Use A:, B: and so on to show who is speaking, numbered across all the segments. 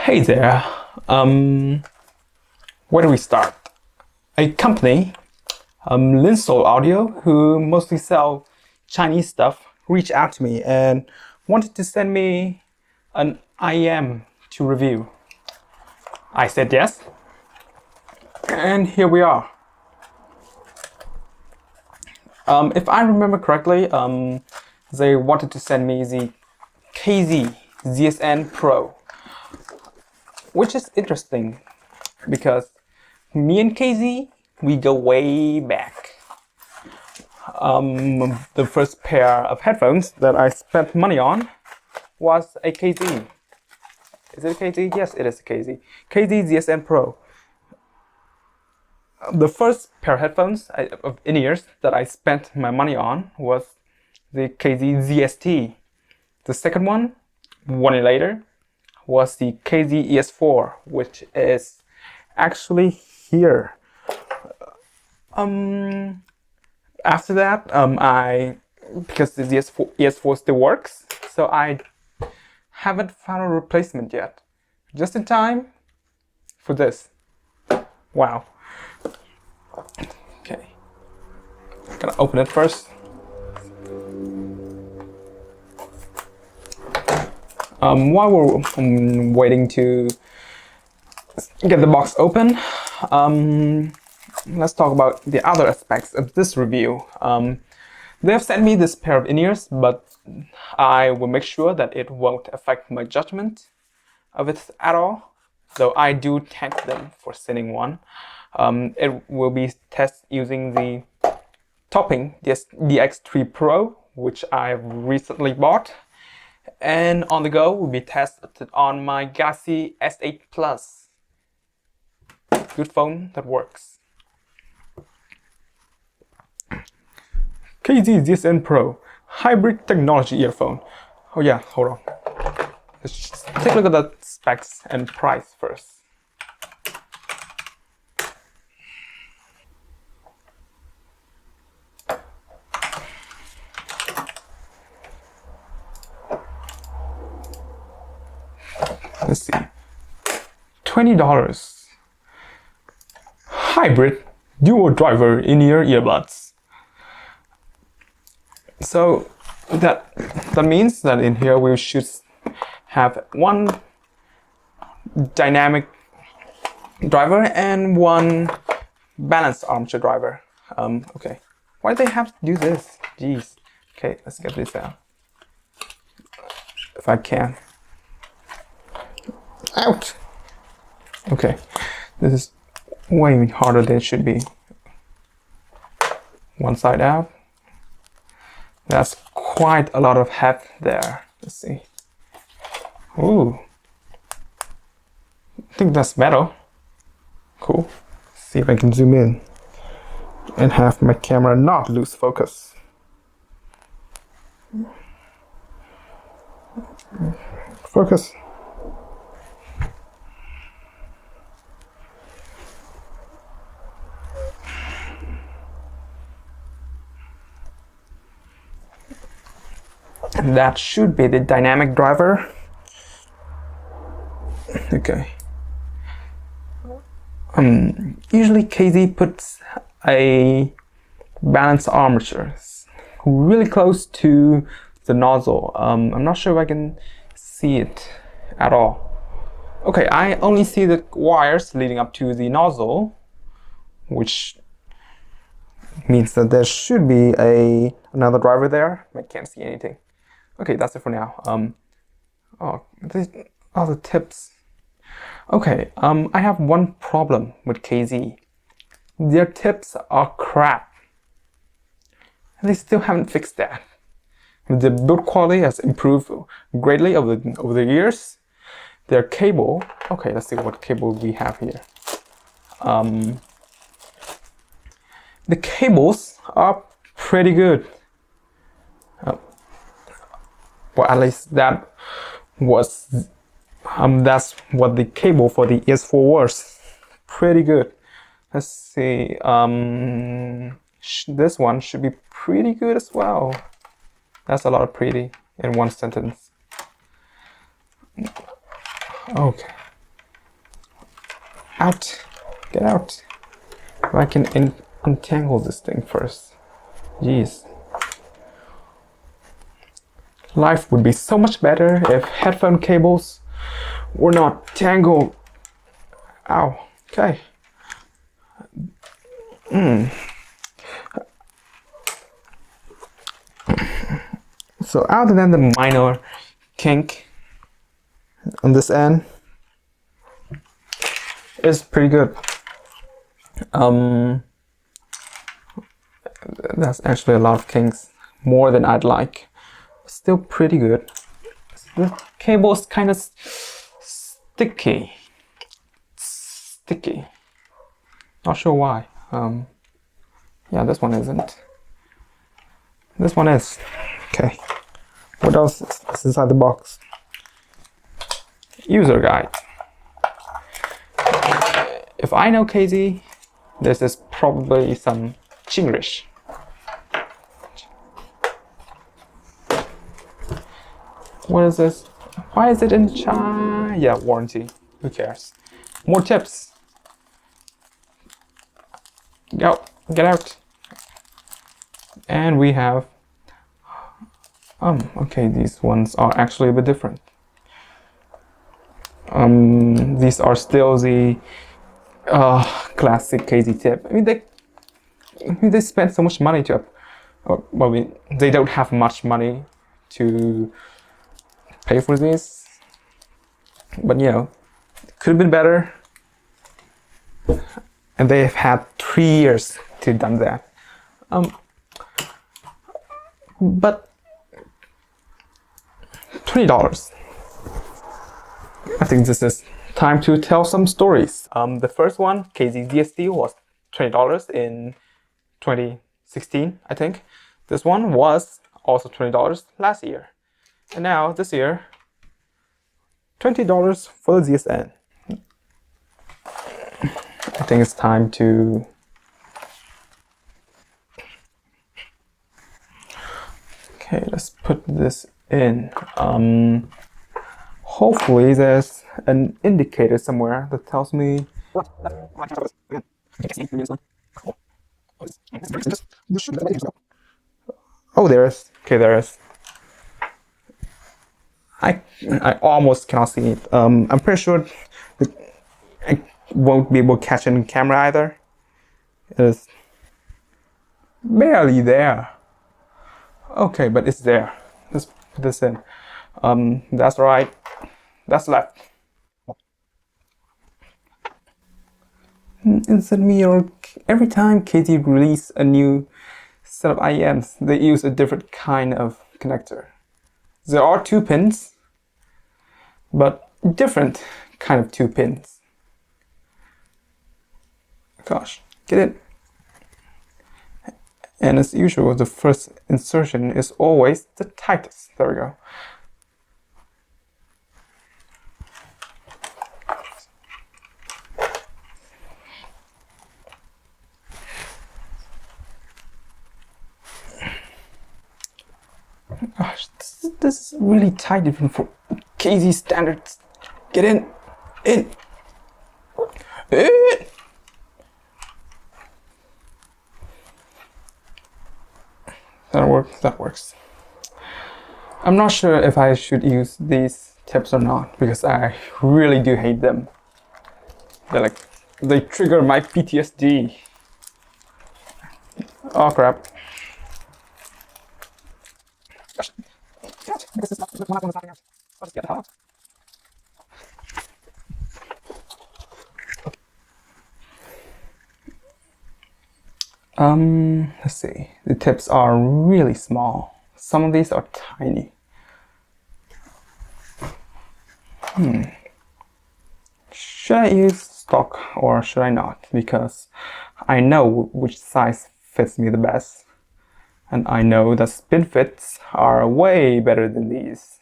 A: Hey there. Where do we start? A company, Linsol Audio, who mostly sell Chinese stuff, reached out to me and wanted to send me an IM to review. I said yes, and here we are. If I remember correctly, they wanted to send me the KZ ZSN Pro, which is interesting because me and KZ, we go way back. The first pair of headphones that I spent money on was a KZ. Is it a KZ? Yes, it is a KZ. KZ ZSN Pro. The first pair of headphones of in-ears that I spent my money on was the KZ ZST. The second one year later, was the KZ ES4, which is actually here. After that, because the ES4 still works, so I haven't found a replacement yet. Just in time for this. Wow. Okay. Gonna open it first. While we're waiting to get the box open, let's talk about the other aspects of this review. They have sent me this pair of in-ears, but I will make sure that it won't affect my judgment of it at all, though I do thank them for sending one. It will be tested using the Topping DX3 Pro, which I've recently bought. And on the go will be tested on my Galaxy S8 Plus. Good phone that works. KZ ZSN Pro hybrid technology earphone. Oh yeah, hold on. Let's just take a look at the specs and price first. Let's see, $20. Hybrid dual driver in-ear earbuds. So that means that in here we should have one dynamic driver and one balanced armature driver. Okay, why do they have to do this? Jeez. Okay, let's get this out if I can. Out. Okay, this is way harder than it should be. One side out. That's quite a lot of heft there. Let's see. Ooh. I think that's metal. Cool. Let's see if I can zoom in and have my camera not lose focus. Focus. That should be the dynamic driver. Okay. Usually KZ puts a balanced armature really close to the nozzle. I'm not sure if I can see it at all. Okay, I only see the wires leading up to the nozzle, which means that there should be another driver there. I can't see anything. Okay, that's it for now. These are the tips. Okay, I have one problem with KZ. Their tips are crap. And they still haven't fixed that. The build quality has improved greatly over the years. Their cable, okay, let's see what cable we have here. The cables are pretty good. Well, at least that was, that's what the cable for the ES4 was. Pretty good. Let's see, this one should be pretty good as well. That's a lot of pretty in one sentence. Okay, Out! Get out! If I can untangle this thing first. Jeez. Life would be so much better if headphone cables were not tangled. Ow. Okay. So other than the minor kink on this end, it's pretty good. That's actually a lot of kinks, more than I'd like. Still pretty good. The cable is kind of sticky. Not sure why. Yeah, this one isn't. This one is. Okay. What else is inside the box? User guide. If I know KZ, this is probably some Chinglish. What is this? Why is it in China? Yeah, warranty. Who cares? More tips. Go, get out. And we have. Okay, these ones are actually a bit different. These are still the classic KZ tip. I mean, they spend so much money to. Well, they don't have much money to pay for these, but you know, it could have been better, and they have had 3 years to done that. But $20. I think this is time to tell some stories. The first one, KZ DSD, was $20 in 2016, I think. This one was also $20 last year. And now, this year, $20 for the ZSN. I think it's time to... Okay, let's put this in. Hopefully there's an indicator somewhere that tells me... Oh, there is. Okay, there is. I almost cannot see it. I'm pretty sure I won't be able to catch it in camera either. It's barely there. Okay, but it's there. Let's put this in. That's right. That's left. Insert me, or every time KZ release a new set of IEMs, they use a different kind of connector. There are 2 pins, but different kind of 2 pins. Gosh, get it? And as usual, the first insertion is always the tightest. There we go. Gosh, this is really tight even for KZ standards. Get in. In. That works. I'm not sure if I should use these tips or not, because I really do hate them. They trigger my PTSD. Oh crap. This is not the one I want to out. I'll just get it out. Let's see. The tips are really small. Some of these are tiny. Should I use stock or should I not? Because I know which size fits me the best. And I know that spin fits are way better than these.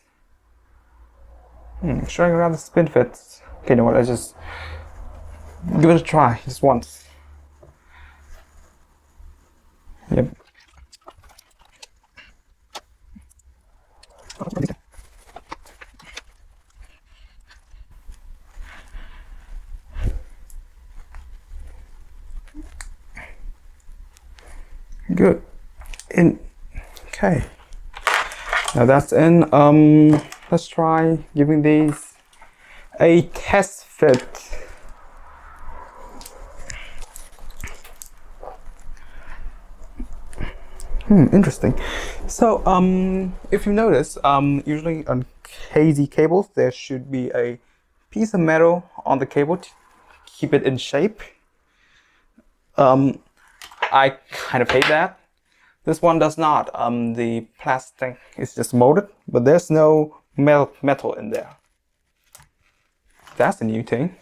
A: Should I grab the spin fits? Okay, you know what, let's just give it a try, just once. Yep. good. Okay. Now that's in. Let's try giving these a test fit. Interesting. So, if you notice, usually on KZ cables, there should be a piece of metal on the cable to keep it in shape. I kind of hate that. This one does not. The plastic is just molded, but there's no metal in there. That's a new thing.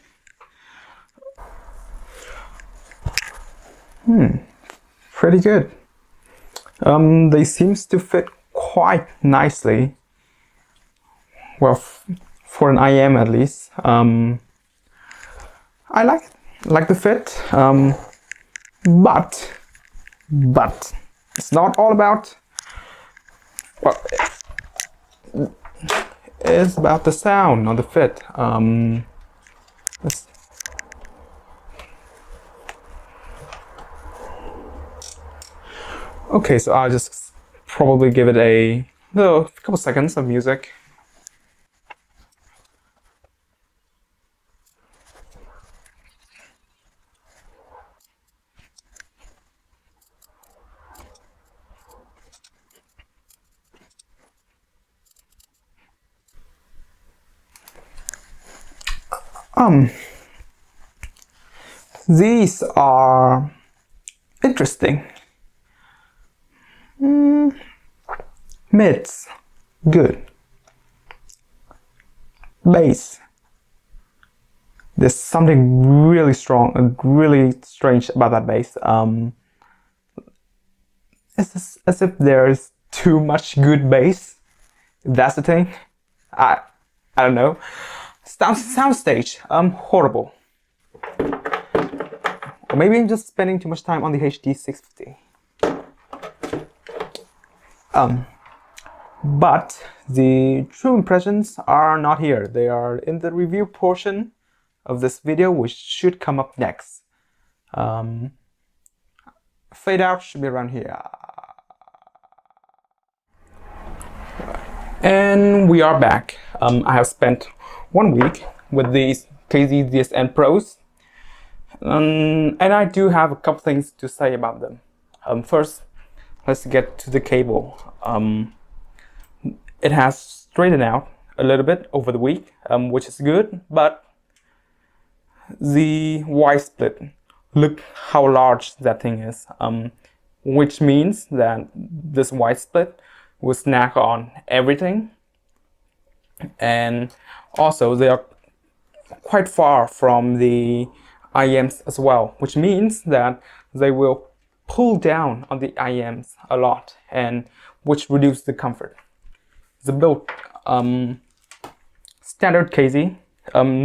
A: Pretty good. They seems to fit quite nicely. Well, for an IM at least. I like the fit. But it's not all about. Well, it's about the sound, not the fit. Okay, so I'll just probably give it a couple seconds of music. These are interesting. Mids, good. Bass. There's something really strong and really strange about that bass. It's as if there's too much good bass. That's the thing. I don't know. Soundstage, horrible. Or maybe I'm just spending too much time on the HD 650. But the true impressions are not here. They are in the review portion of this video, which should come up next. Fade out should be around here. And we are back. I have spent 1 week with these KZ ZSN Pros. And I do have a couple things to say about them. First, let's get to the cable. It has straightened out a little bit over the week, which is good, but the Y split, look how large that thing is, which means that this Y split will snag on everything. And also they are quite far from the IMs as well, which means that they will pull down on the IMs a lot, and which reduces the comfort. The build, standard KZ,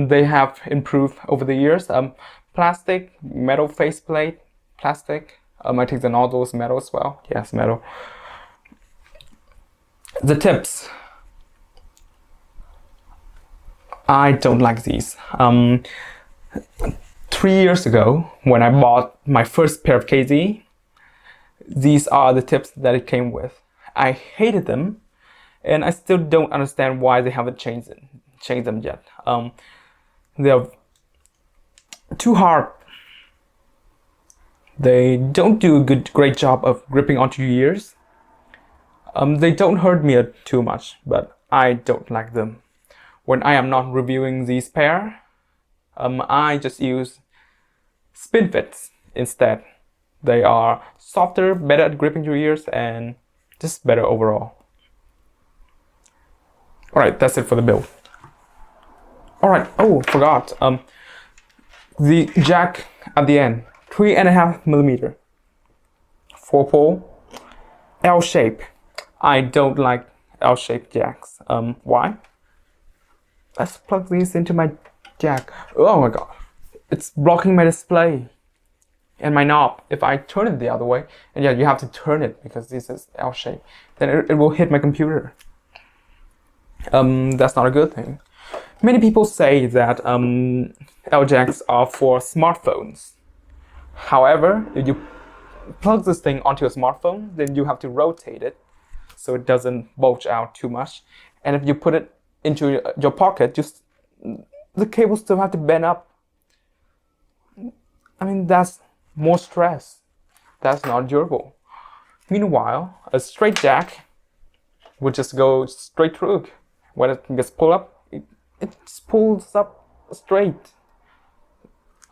A: they have improved over the years. Plastic, metal faceplate, plastic. I think the nozzle is metal as well. Yes, metal. The tips, I don't like these. 3 years ago, when I bought my first pair of KZ, these are the tips that it came with. I hated them, and I still don't understand why they haven't changed them yet. They're too hard. They don't do a great job of gripping onto your ears. They don't hurt me too much, but I don't like them. When I am not reviewing these pair, I just use spin fits instead. They are softer, better at gripping your ears, and just better overall. Alright, that's it for the build. Alright, oh, forgot. The jack at the end, 3.5mm, 4-pole, L shape. I don't like L-shaped jacks. Why? Let's plug these into my jack. Oh my god, it's blocking my display and my knob. If I turn it the other way, and yeah, you have to turn it because this is L-shaped, then it will hit my computer. That's not a good thing. Many people say that L-jacks are for smartphones. However, if you plug this thing onto your smartphone, then you have to rotate it so it doesn't bulge out too much. And if you put it into your pocket, just the cable still have to bend up. I mean, that's more stress. That's not durable. Meanwhile, a straight jack would just go straight through. When it gets pulled up, it just pulls up straight.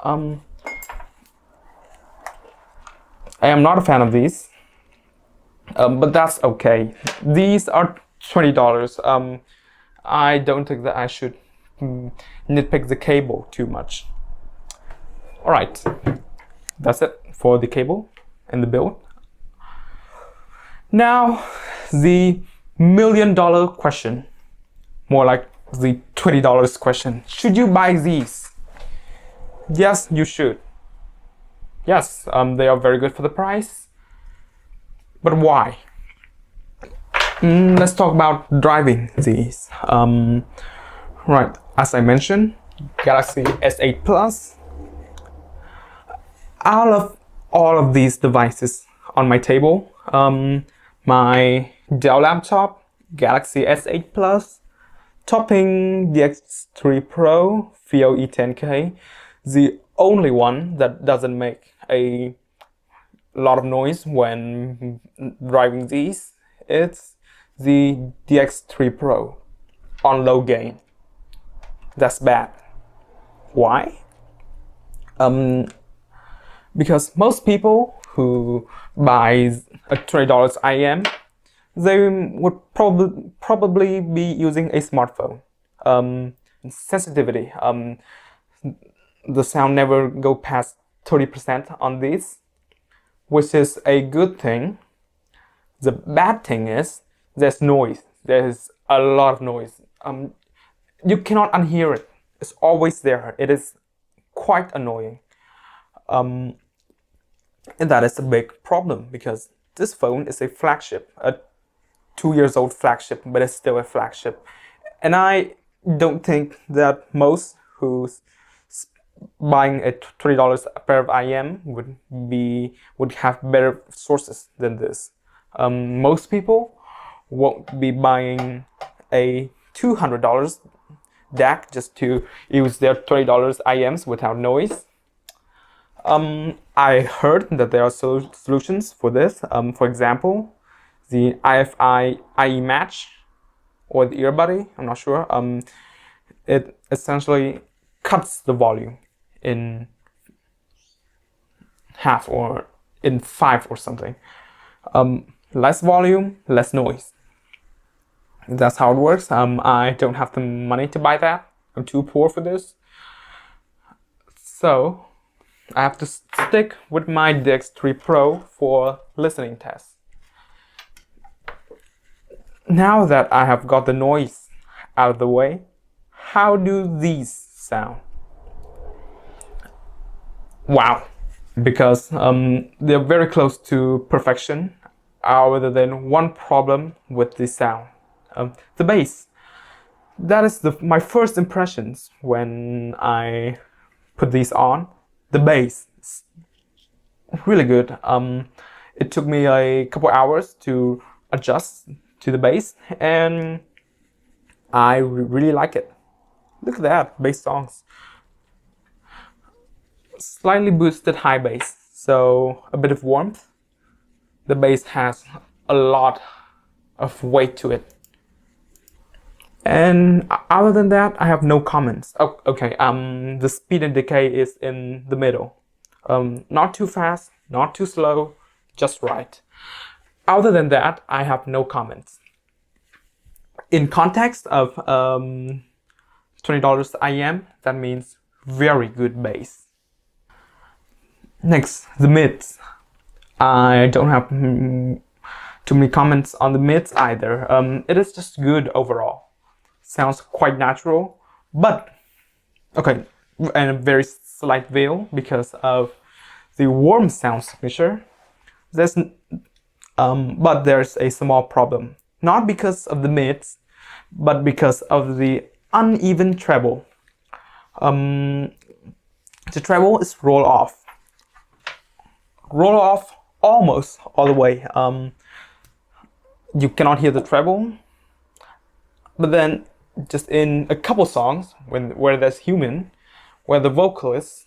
A: I am not a fan of these, but that's okay. These are $20. I don't think that I should nitpick the cable too much. All right, that's it for the cable and the build. Now, the $1 million question, more like the $20 question. Should you buy these? Yes, you should. Yes, they are very good for the price. But why? Let's talk about driving these. Right, as I mentioned, Galaxy S8 Plus. Out of all of these devices on my table, my Dell laptop, Galaxy S8 Plus, topping the X3 Pro, FIO E10K, the only one that doesn't make a lot of noise when driving these, it's the DX3 Pro on low gain. That's bad. Why? Because most people who buy a $20 IM, they would probably be using a smartphone. Sensitivity, the sound never go past 30% on these, which is a good thing. The bad thing is there's noise. There's a lot of noise. You cannot unhear it. It's always there. It is quite annoying. And that is a big problem because this phone is a flagship, a 2-year-old flagship, but it's still a flagship. And I don't think that most who's buying a $20 pair of IM would have better sources than this. Most people won't be buying a $200 DAC just to use their $20 IMs without noise. I heard that there are solutions for this. For example, the IFI IE Match or the earbuddy, I'm not sure. It essentially cuts the volume in half or in 5 or something. Less volume, less noise. That's how it works. I don't have the money to buy that. I'm too poor for this. So I have to stick with my DX3 Pro for listening tests. Now that I have got the noise out of the way, how do these sound? Wow, because they're very close to perfection, other than one problem with the sound. The bass. That is my first impressions when I put these on. The bass is really good. It took me a couple hours to adjust to the bass, and I really like it. Look at that, bass songs. Slightly boosted high bass, so a bit of warmth. The bass has a lot of weight to it. And other than that, I have no comments. Oh, okay. The speed and decay is in the middle. Not too fast, not too slow, just right. Other than that, I have no comments. In context of $20 IM, that means very good bass. Next, the mids. I don't have too many comments on the mids either. It is just good overall. Sounds quite natural, but okay, and a very slight veil because of the warm sound signature. But there's a small problem, not because of the mids, but because of the uneven treble. The treble is roll off almost all the way. You cannot hear the treble, but then just in a couple songs where there's human, where the vocalist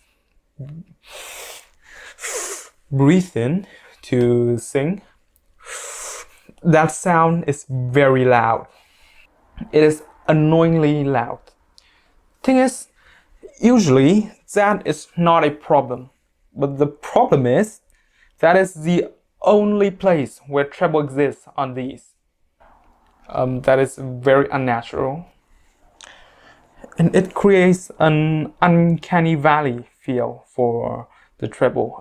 A: breathe in to sing, that sound is very loud. It is annoyingly loud. Thing is, usually that is not a problem, but the problem is that is the only place where treble exists on these. That is very unnatural, and it creates an uncanny valley feel for the treble.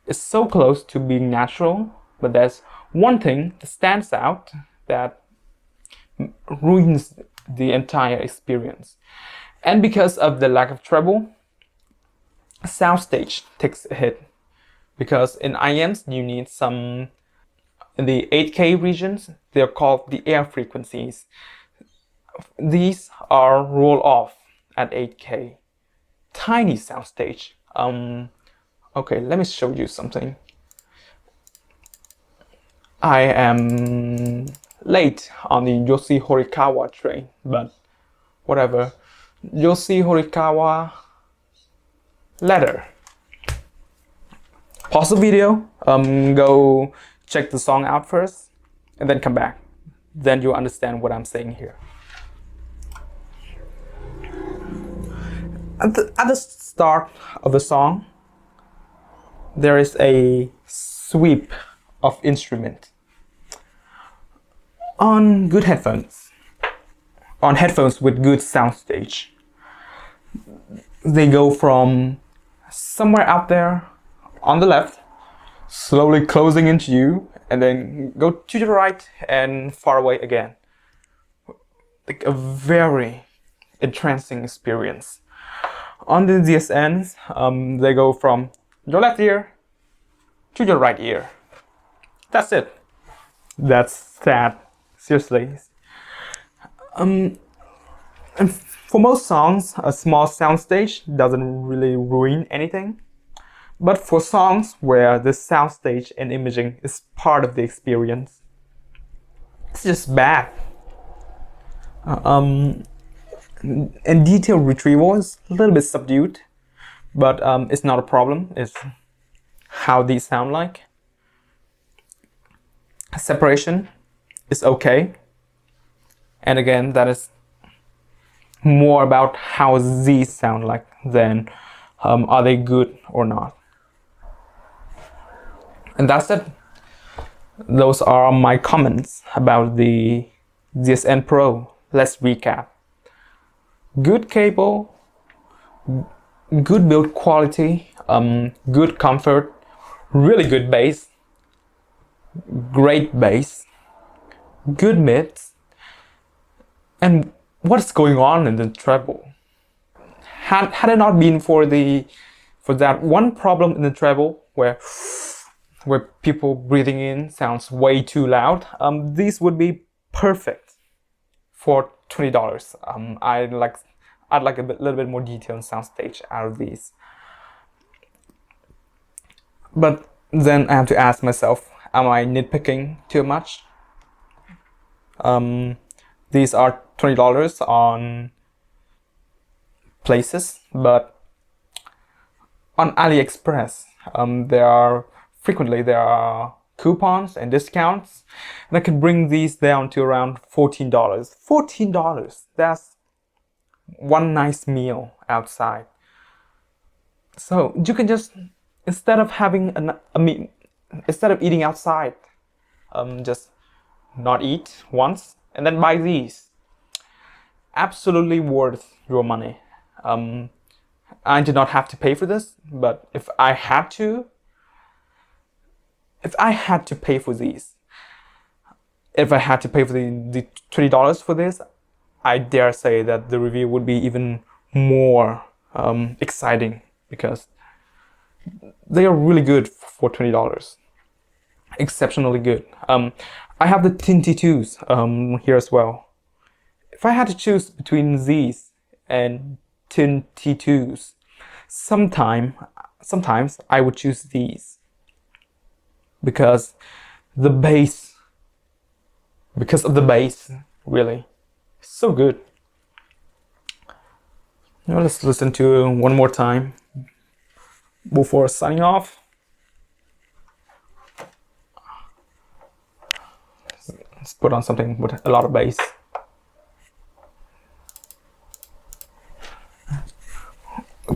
A: It's so close to being natural, but there's one thing that stands out that ruins the entire experience. And because of the lack of treble, soundstage takes a hit. Because in IMs, you need some, in the 8K regions, they're called the air frequencies. These are roll off at 8K. Tiny soundstage. Okay, let me show you something. I am late on the Yosi Horikawa train, but whatever. Yosi Horikawa letter. Pause the video, go check the song out first, and then come back. Then you'll understand what I'm saying here. At the start of the song, there is a sweep of instrument. On good headphones, on headphones with good soundstage, they go from somewhere out there on the left, slowly closing into you, and then go to the right and far away again. Like a very entrancing experience. On the ZSNs, they go from your left ear to your right ear. That's it. That's sad. Seriously. And for most songs, a small soundstage doesn't really ruin anything. But for songs where the soundstage and imaging is part of the experience, it's just bad. And detail retrieval is a little bit subdued, but it's not a problem. It's how these sound like. Separation is okay. And again, that is more about how these sound like than are they good or not. And that's it. Those are my comments about the ZSN Pro. Let's recap. Good cable, good build quality, good comfort, really good bass, great bass, good mids, and what's going on in the treble? Had it not been for that one problem in the treble where people breathing in sounds way too loud, these would be perfect for $20. I'd like a little bit more detail and soundstage out of these. But then I have to ask myself, am I nitpicking too much? These are $20 on places, but on AliExpress, there are coupons and discounts, and I could bring these down to around $14. $14, that's one nice meal outside. So you can just, instead of eating outside, just not eat once and then buy these. Absolutely worth your money. I did not have to pay for this, but if I had to pay for these, if I had to pay for the $20 for this, I dare say that the review would be even more exciting, because they are really good for $20. Exceptionally good. I have the Tin-T2s here as well. If I had to choose between these and Tin-T2s, sometimes I would choose these. because the bass, because of the bass, really, so good. Now let's listen to one more time before signing off. Let's put on something with a lot of bass.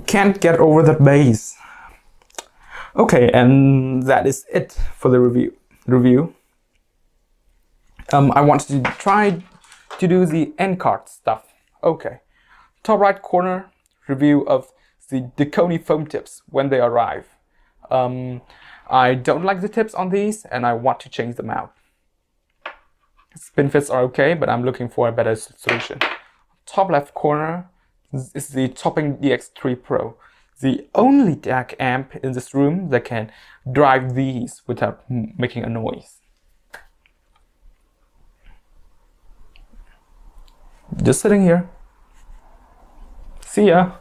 A: Can't get over that bass. Okay, and that is it for the review. I wanted to try to do the end card stuff. Okay, top right corner, review of the Dachs foam tips when they arrive. I don't like the tips on these and I want to change them out. Spin fits are okay, but I'm looking for a better solution. Top left corner is the Topping DX3 Pro. The only DAC amp in this room that can drive these without making a noise. Just sitting here. See ya.